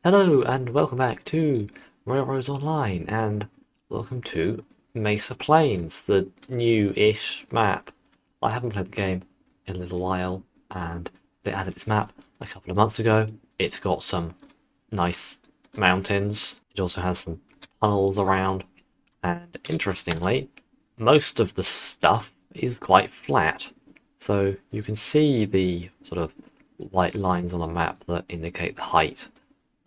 Hello and welcome back to Railroads Online and welcome to Mesa Plains, the new-ish map. I haven't played the game in a little while and they added this map a couple of months ago. It's got some nice mountains. It also has some tunnels around and interestingly, most of the stuff is quite flat. So you can see the sort of white lines on the map that indicate the height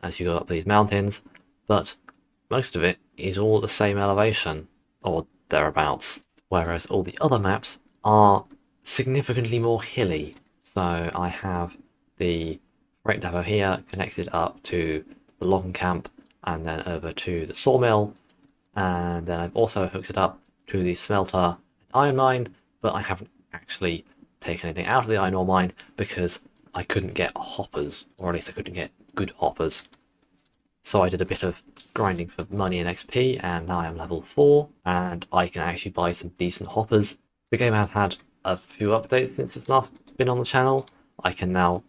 as you go up these mountains, but most of it is all at the same elevation, or thereabouts, whereas all the other maps are significantly more hilly. So I have the freight depot here connected up to the logging camp and then over to the sawmill, and then I've also hooked it up to the smelter and iron mine, but I haven't actually taken anything out of the iron ore mine because I couldn't get hoppers, or at least I couldn't get good hoppers. So I did a bit of grinding for money and XP, and now I'm level 4, and I can actually buy some decent hoppers. The game has had a few updates since it's last been on the channel. I can now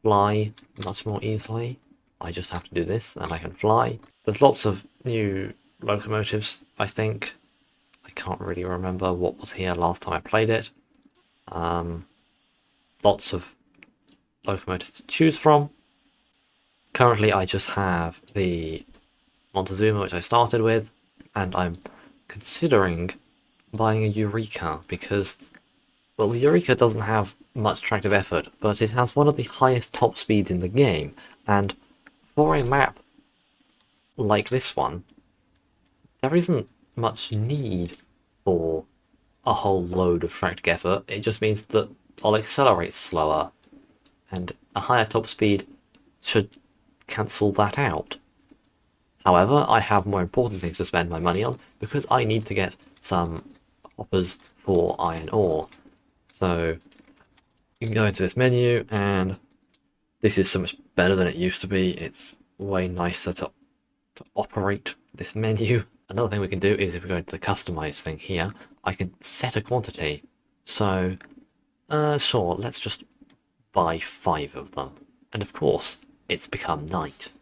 fly much more easily. I just have to do this, and I can fly. There's lots of new locomotives, I think. I can't really remember what was here last time I played it. Lots of locomotives to choose from. Currently, I just have the Montezuma, which I started with, and I'm considering buying a Eureka because, well, the Eureka doesn't have much tractive effort, but it has one of the highest top speeds in the game, and for a map like this one, there isn't much need for a whole load of tractive effort. It just means that I'll accelerate slower, and a higher top speed should cancel that out. However, I have more important things to spend my money on because I need to get some hoppers for iron ore. So you can go into this menu, and this is so much better than it used to be. It's way nicer to operate this menu. Another thing we can do is if we go into the customize thing here, I can set a quantity. So, sure, let's just buy 5 of them. And of course, it's become night.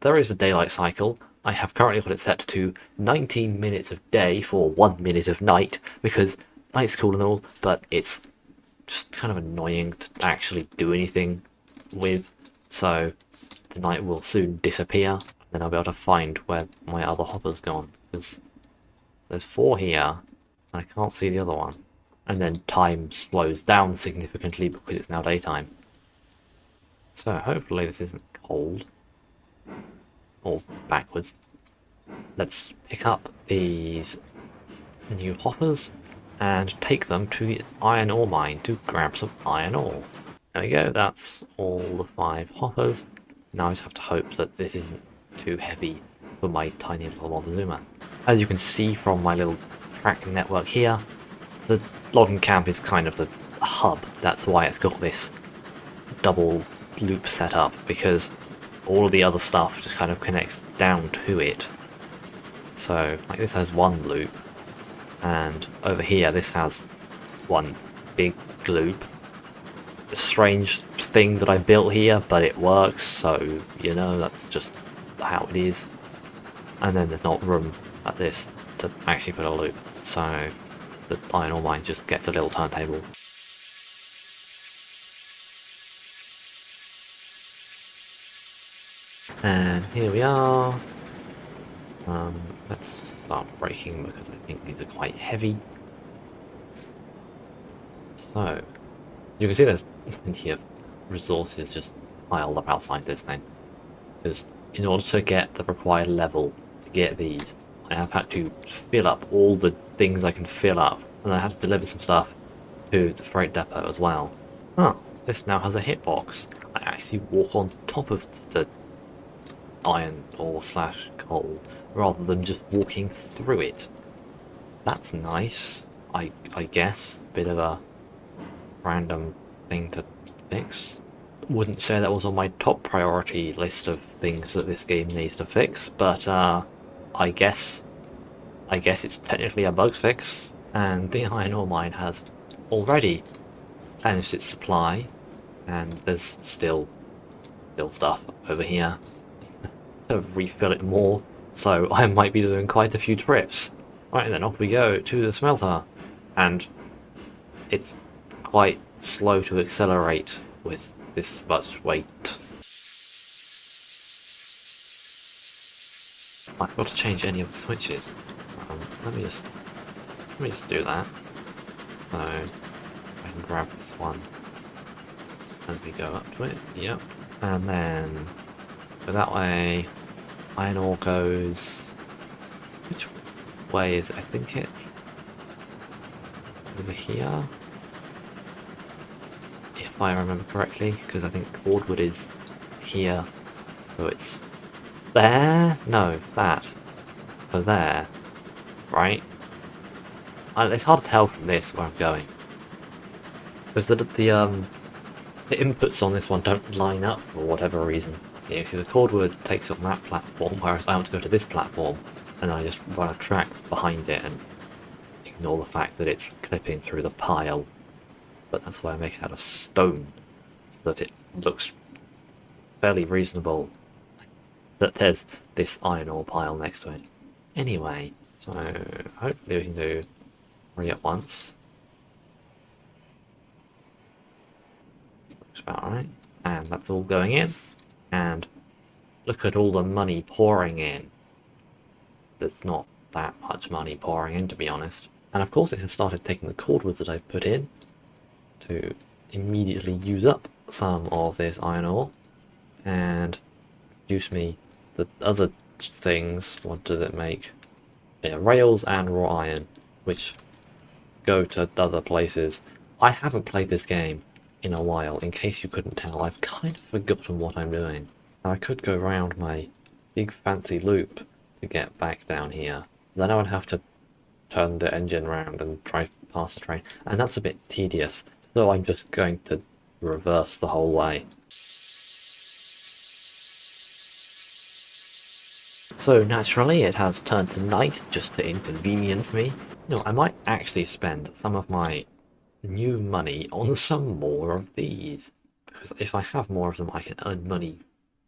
There is a daylight cycle. I have currently got it set to 19 minutes of day for 1 minute of night, because night's cool and all, but it's just kind of annoying to actually do anything with, so the night will soon disappear, and then I'll be able to find where my other hopper's gone, because there's 4 here, and I can't see the other one. And then time slows down significantly because it's now daytime. So hopefully this isn't cold. Or backwards. Let's pick up these new hoppers and take them to the iron ore mine to grab some iron ore. There we go, that's all the 5 hoppers. Now I just have to hope that this isn't too heavy for my tiny little Montezuma. As you can see from my little track network here, the logging camp is kind of the hub. That's why it's got this double loop set up, because all of the other stuff just kind of connects down to it. So, like, this has one loop, and over here this has one big loop. A strange thing that I built here, but it works, so, you know, that's just how it is. And then there's not room like this to actually put a loop, so the iron ore mine just gets a little turntable. And here we are. Let's start breaking because I think these are quite heavy. So, you can see there's plenty of resources just piled up outside this thing. Because in order to get the required level to get these, I have had to fill up all the things I can fill up. And I have to deliver some stuff to the freight depot as well. Oh, this now has a hitbox. I actually walk on top of the iron ore slash coal rather than just walking through it. That's nice, I guess. Bit of a random thing to fix. Wouldn't say that was on my top priority list of things that this game needs to fix, but I guess it's technically a bug fix, and the iron ore mine has already finished its supply, and there's still stuff over here. to refill it more, so I might be doing quite a few trips. Right then, off we go to the smelter, and it's quite slow to accelerate with this much weight. I forgot to change any of the switches. Let me just do that. So I can grab this one as we go up to it. Yep, and then go that way. Iron ore goes. Which way is it? I think it's over here, if I remember correctly, because I think cordwood is here, so it's there? No, that. So there, right? It's hard to tell from this where I'm going, because the inputs on this one don't line up for whatever reason. You see, the cordwood takes up that platform, whereas I want to go to this platform, and I just run a track behind it and ignore the fact that it's clipping through the pile. But that's why I make it out of stone, so that it looks fairly reasonable that there's this iron ore pile next to it. Anyway, so hopefully we can do 3 at once. Looks about right. And that's all going in. And look at all the money pouring in. There's not that much money pouring in, to be honest. And of course it has started taking the cordwood that I put in to immediately use up some of this iron ore and produce me the other things. What does it make? Yeah, rails and raw iron, which go to other places. I haven't played this game in a while, in case you couldn't tell. I've kind of forgotten what I'm doing. Now, I could go round my big fancy loop to get back down here. Then I would have to turn the engine around and drive past the train, and that's a bit tedious. So I'm just going to reverse the whole way. So naturally it has turned to night just to inconvenience me. No, I might actually spend some of my new money on some more of these, because if I have more of them I can earn money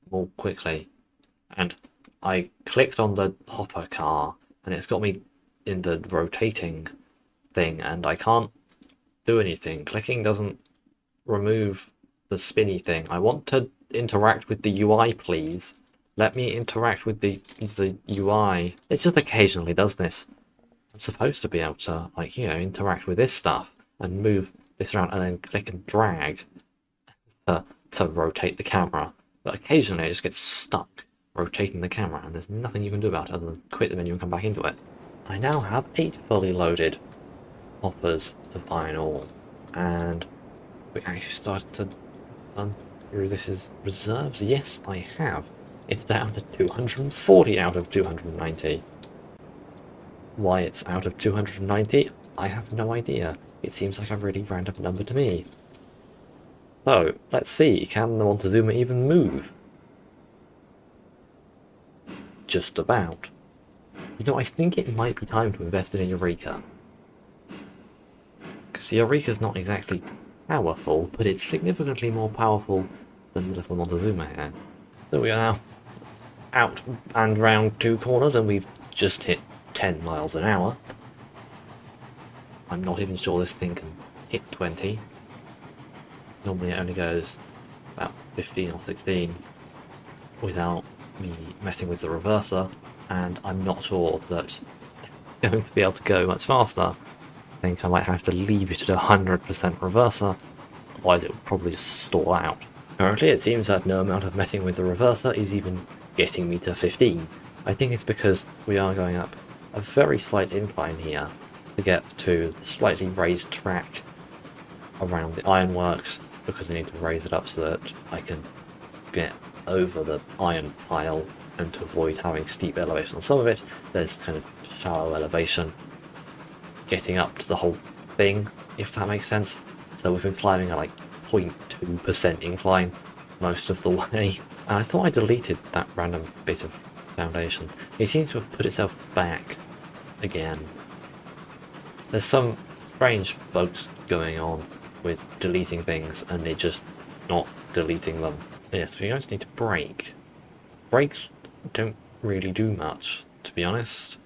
more quickly. And I clicked on the hopper car and it's got me in the rotating thing, and I can't do anything. Clicking doesn't remove the spinny thing. I want to interact with the UI, please. Let me interact with the UI. It just occasionally does this. I'm supposed to be able to, like, you know, interact with this stuff and move this around and then click and drag to rotate the camera. But occasionally it just gets stuck rotating the camera, and there's nothing you can do about it other than quit the menu and come back into it. I now have 8 fully loaded hoppers of iron ore, and we actually started to run through this as reserves. Yes, I have. It's down to 240 out of 290. Why it's out of 290, I have no idea. It seems like a really random number to me. So, let's see, can the Montezuma even move? Just about. You know, I think it might be time to invest in a Eureka. Because the Eureka's not exactly powerful, but it's significantly more powerful than the little Montezuma here. So we are now out and round 2 corners, and we've just hit 10 miles an hour. I'm not even sure this thing can hit 20. Normally it only goes about 15 or 16 without me messing with the reverser, and I'm not sure that I'm going to be able to go much faster. I think I might have to leave it at 100% reverser, otherwise it would probably just stall out. Currently it seems that no amount of messing with the reverser is even getting me to 15. I think it's because we are going up a very slight incline here to get to the slightly raised track around the ironworks, because I need to raise it up so that I can get over the iron pile, and to avoid having steep elevation on some of it, there's kind of shallow elevation getting up to the whole thing, if that makes sense. So we've been climbing at like 0.2% incline most of the way. And I thought I deleted that random bit of foundation. It seems to have put itself back again. There's some strange bugs going on with deleting things and it just not deleting them. Yes, we just need to brake. Brakes don't really do much, to be honest.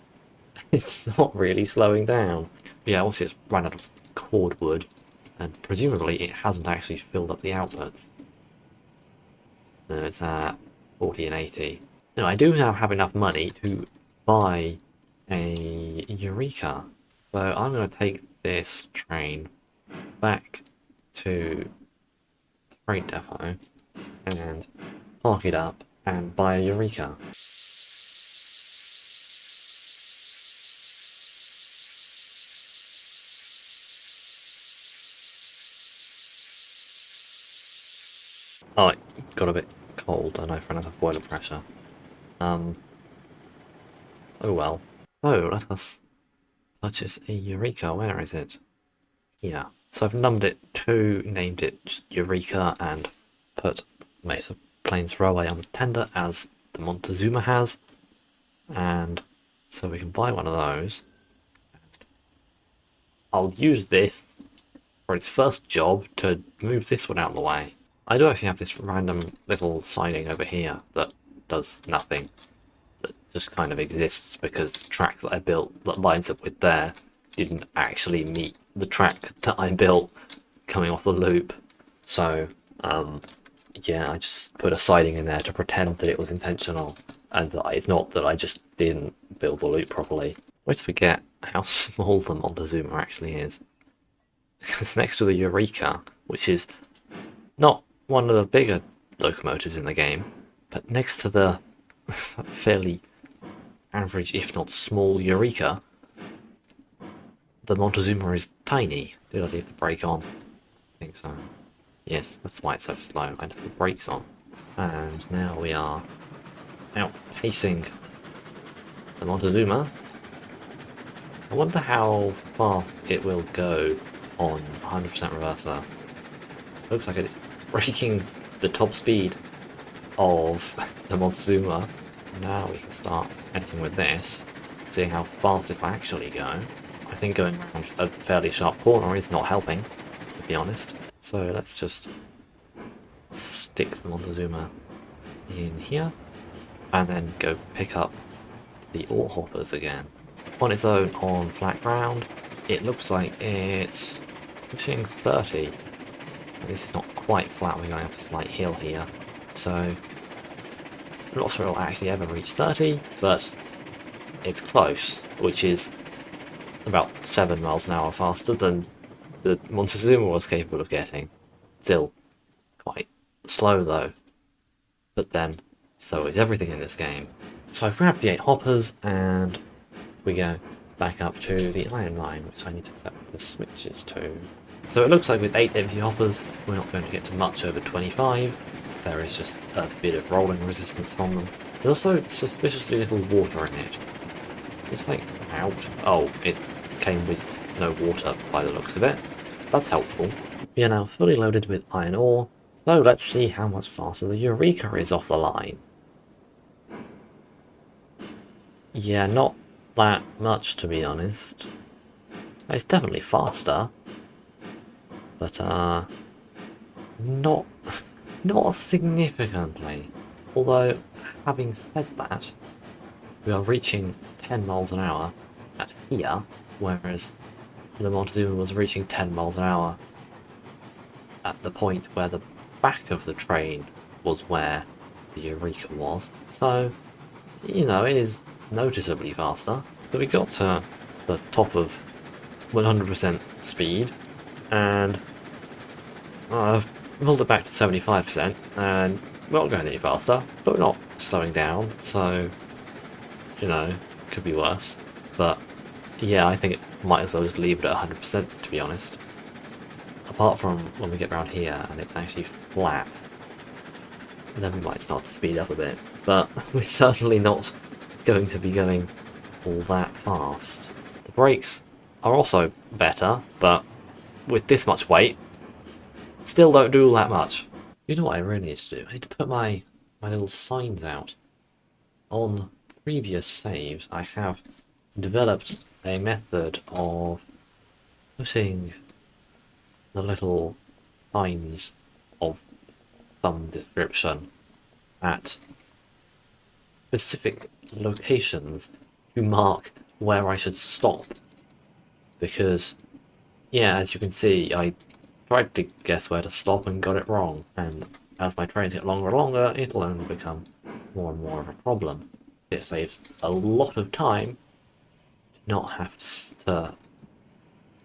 It's not really slowing down. But yeah, obviously it's run out of cordwood, and presumably it hasn't actually filled up the output. No, it's at 40 and 80. No, I do now have enough money to buy a Eureka. So I'm going to take this train back to the freight depot and park it up and buy a Eureka. Oh, it got a bit cold, I know, for enough boiler pressure. Oh well. Oh, let us purchase a Eureka. Where is it? Here. So I've named it just Eureka, and put Mesa Plains Railway on the tender as the Montezuma has. And so we can buy one of those. I'll use this for its first job to move this one out of the way. I do actually have this random little siding over here that does nothing. That just kind of exists because the track that I built that lines up with there didn't actually meet the track that I built coming off the loop. So, yeah, I just put a siding in there to pretend that it was intentional, and that it's not that I just didn't build the loop properly. I always forget how small the Montezuma actually is. It's next to the Eureka, which is not one of the bigger locomotives in the game, but next to the fairly average, if not small, Eureka, the Montezuma is tiny. Did I leave the brake on? I think so. Yes, that's why it's so slow. I left the brakes on. And now we are outpacing the Montezuma. I wonder how fast it will go on 100% reverser. Looks like it's breaking the top speed of the Montezuma. Now we can start messing with this, seeing how fast it will actually go. I think going around a fairly sharp corner is not helping, to be honest. So let's just stick the Montezuma in here, and then go pick up the ore hoppers again. On its own on flat ground, it looks like it's pushing 30. This is not quite flat, we're going up a slight hill here, so I'm not sure it'll actually ever reach 30, but it's close, which is about 7 miles an hour faster than the Montezuma was capable of getting. Still quite slow though, but then so is everything in this game. So I've grabbed the 8 hoppers, and we go back up to the iron mine, which I need to set the switches to. So it looks like with 8 empty hoppers, we're not going to get to much over 25. There is just a bit of rolling resistance from them. There's also suspiciously little water in it. It's like out. Oh, it came with no water by the looks of it. That's helpful. We are now fully loaded with iron ore, so let's see how much faster the Eureka is off the line. Yeah, not that much, to be honest. It's definitely faster, but not not significantly. Although, having said that, we are reaching 10 miles an hour at here, whereas the Montezuma was reaching 10 miles an hour at the point where the back of the train was where the Eureka was. So, you know, it is noticeably faster. But we got to the top of 100% speed, and I've pulled it back to 75%, and we're not going any faster, but we're not slowing down, so, you know, could be worse. But yeah, I think it might as well just leave it at 100%, to be honest. Apart from when we get around here and it's actually flat, then we might start to speed up a bit, but we're certainly not going to be going all that fast. The brakes are also better, but with this much weight, still don't do all that much. You know what I really need to do? I need to put my little signs out. On previous saves, I have developed a method of putting the little signs of some description at specific locations to mark where I should stop. Because, yeah, as you can see, I tried to guess where to stop and got it wrong. And as my trains get longer and longer, it'll only become more and more of a problem. It saves a lot of time to not have to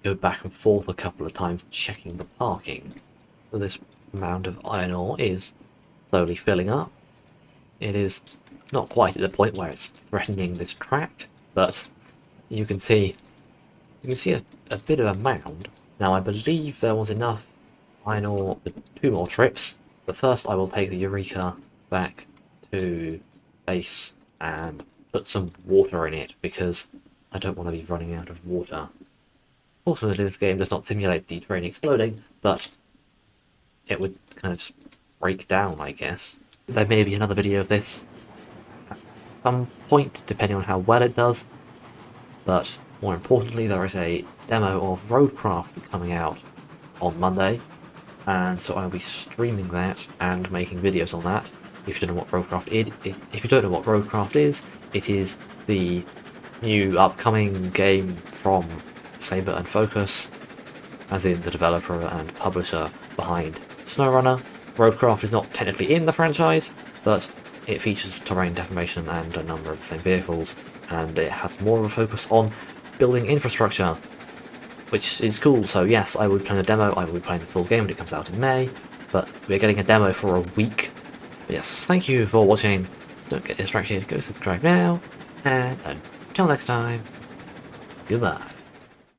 go back and forth a couple of times checking the parking. So this mound of iron ore is slowly filling up. It is not quite at the point where it's threatening this track, but you can see a bit of a mound. Now I believe there was enough iron ore for 2 more trips, but first I will take the Eureka back to base and put some water in it because I don't want to be running out of water. Fortunately, this game does not simulate the train exploding, but it would kind of just break down, I guess. There may be another video of this at some point, depending on how well it does, but more importantly, there is a demo of Roadcraft coming out on Monday, and so I'll be streaming that and making videos on that. If you don't know what Roadcraft is, it is the new upcoming game from Saber and Focus, as in the developer and publisher behind SnowRunner. Roadcraft is not technically in the franchise, but it features terrain deformation and a number of the same vehicles, and it has more of a focus on building infrastructure, which is cool. So yes, I would play the demo, I will be playing the full game when it comes out in May, but we're getting a demo for a week. But yes, thank you for watching, don't get distracted, go subscribe now, and until next time, goodbye.